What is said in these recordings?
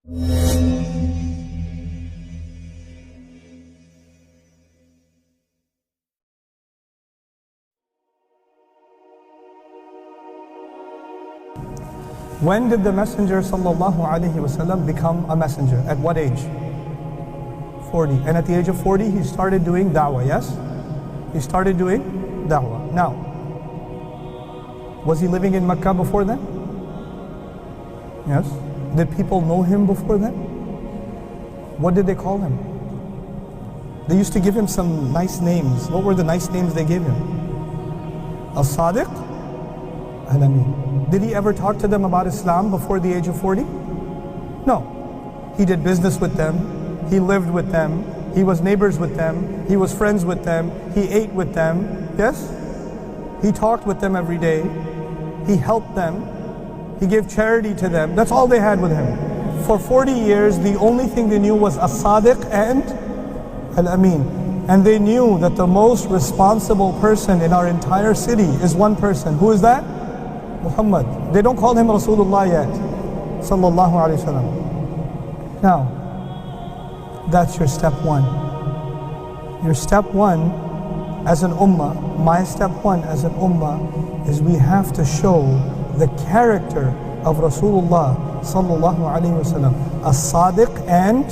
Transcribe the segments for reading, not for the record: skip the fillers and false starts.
When did the Messenger ﷺ become a messenger? At what age? 40. And at the age of 40, he started doing daawah, yes? He started doing daawah. Now, was he living in Mecca before then? Yes. Did people know him before then? What did they call him? They used to give him some nice names. What were the nice names they gave him? As-Sadiq, Al-Amin. Did he ever talk to them about Islam before the age of 40? No. He did business with them. He lived with them. He was neighbors with them. He was friends with them. He ate with them. Yes? He talked with them every day. He helped them. He gave charity to them. That's all they had with him. For 40 years, the only thing they knew was As-Sadiq and Al-Amin. And they knew that the most responsible person in our entire city is one person. Who is that? Muhammad. They don't call him Rasulullah yet. Sallallahu Alaihi Wasallam. Now, that's your step one. Your step one as an ummah, my step one as an ummah, is we have to show the character of Rasulullah Sallallahu Alaihi Wasallam, As-Sadiq and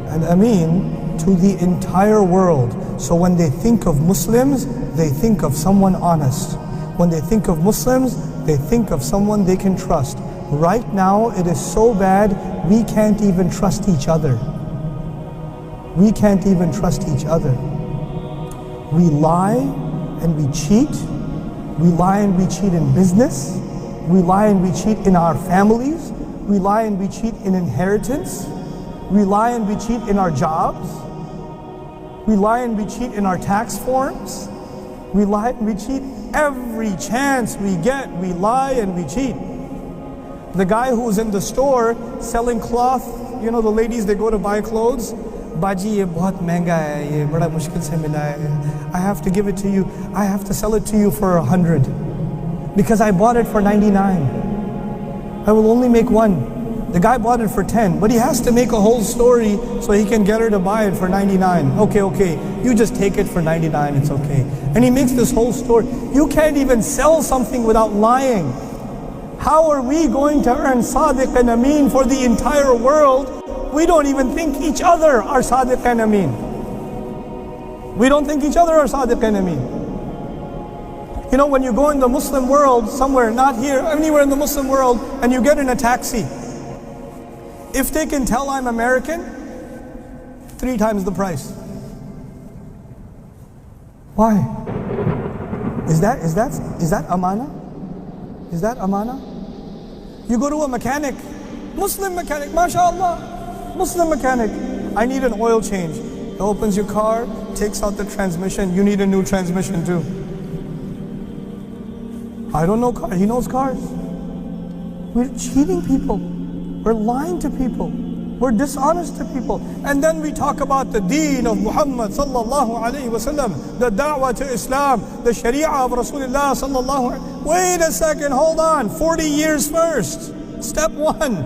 Al-Amin, to the entire world. So when they think of Muslims, they think of someone honest. When they think of Muslims, they think of someone they can trust. Right now, it is so bad, we can't even trust each other. We can't even trust each other. We lie and we cheat. We lie and we cheat in business. We lie and we cheat in our families. We lie and we cheat in inheritance. We lie and we cheat in our jobs. We lie and we cheat in our tax forms. We lie and we cheat every chance we get. We lie and we cheat. The guy who's in the store selling cloth, you know the ladies, they go to buy clothes. Baji, ye bahut mehenga hai, ye bada mushkil se mila hai. I have to give it to you. I have to sell it to you for 100 because I bought it for 99. I will only make one. The guy bought it for 10, but he has to make a whole story so he can get her to buy it for 99. Okay, you just take it for 99, it's okay. And he makes this whole story. You can't even sell something without lying. How are we going to earn Sadiq and Amin for the entire world? We don't even think each other are Sadiq and Amin. We don't think each other are Sadiq and Amin. You know, when you go in the Muslim world somewhere, not here, anywhere in the Muslim world, and you get in a taxi, if they can tell I'm American, 3 times the price. Why? Is that amana? Is that amana? You go to a mechanic, Muslim mechanic, mashallah, Muslim mechanic. I need an oil change. He opens your car, takes out the transmission. You need a new transmission too. I don't know cars. He knows cars. We're cheating people. We're lying to people. We're dishonest to people. And then we talk about the deen of Muhammad sallallahu alayhi wasallam, the daawah to Islam, the sharia of Rasulullah sallallahu alayhi wasallam. Wait a second, hold on. 40 years first. Step one.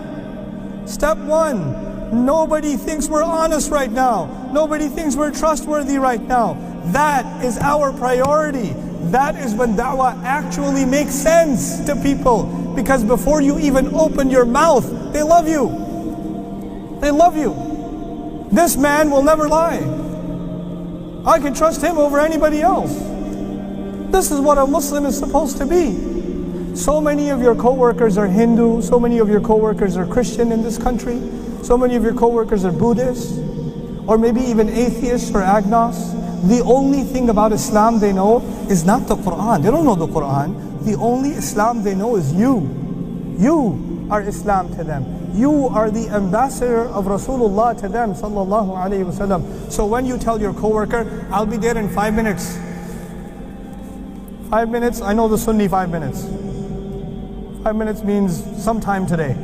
Step one. Nobody thinks we're honest right now. Nobody thinks we're trustworthy right now. That is our priority. That is when da'wah actually makes sense to people. Because before you even open your mouth, they love you. They love you. This man will never lie. I can trust him over anybody else. This is what a Muslim is supposed to be. So many of your co-workers are Hindu, so many of your co-workers are Christian in this country, so many of your co-workers are Buddhists, or maybe even atheists or agnostics. The only thing about Islam they know is not the Quran. They don't know the Quran. The only Islam they know is you. You are Islam to them. You are the ambassador of Rasulullah to them, sallallahu alayhi wasallam. So when you tell your coworker, I'll be there in 5 minutes. 5 minutes, I know the Sunni 5 minutes. 5 minutes means sometime today.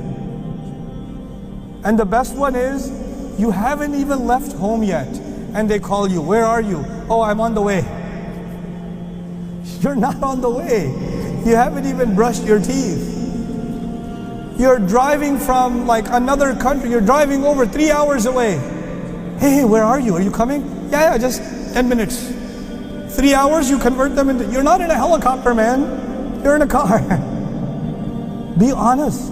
And the best one is, you haven't even left home yet. And they call you, where are you? Oh, I'm on the way. You're not on the way. You haven't even brushed your teeth. You're driving from like another country, you're driving over 3 hours away. Hey, where are you? Are you coming? Yeah, just 10 minutes. 3 hours, you convert them into, you're not in a helicopter, man. You're in a car. Be honest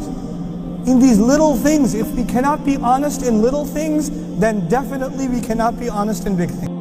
in these little things. If we cannot be honest in little things, then definitely we cannot be honest in big things.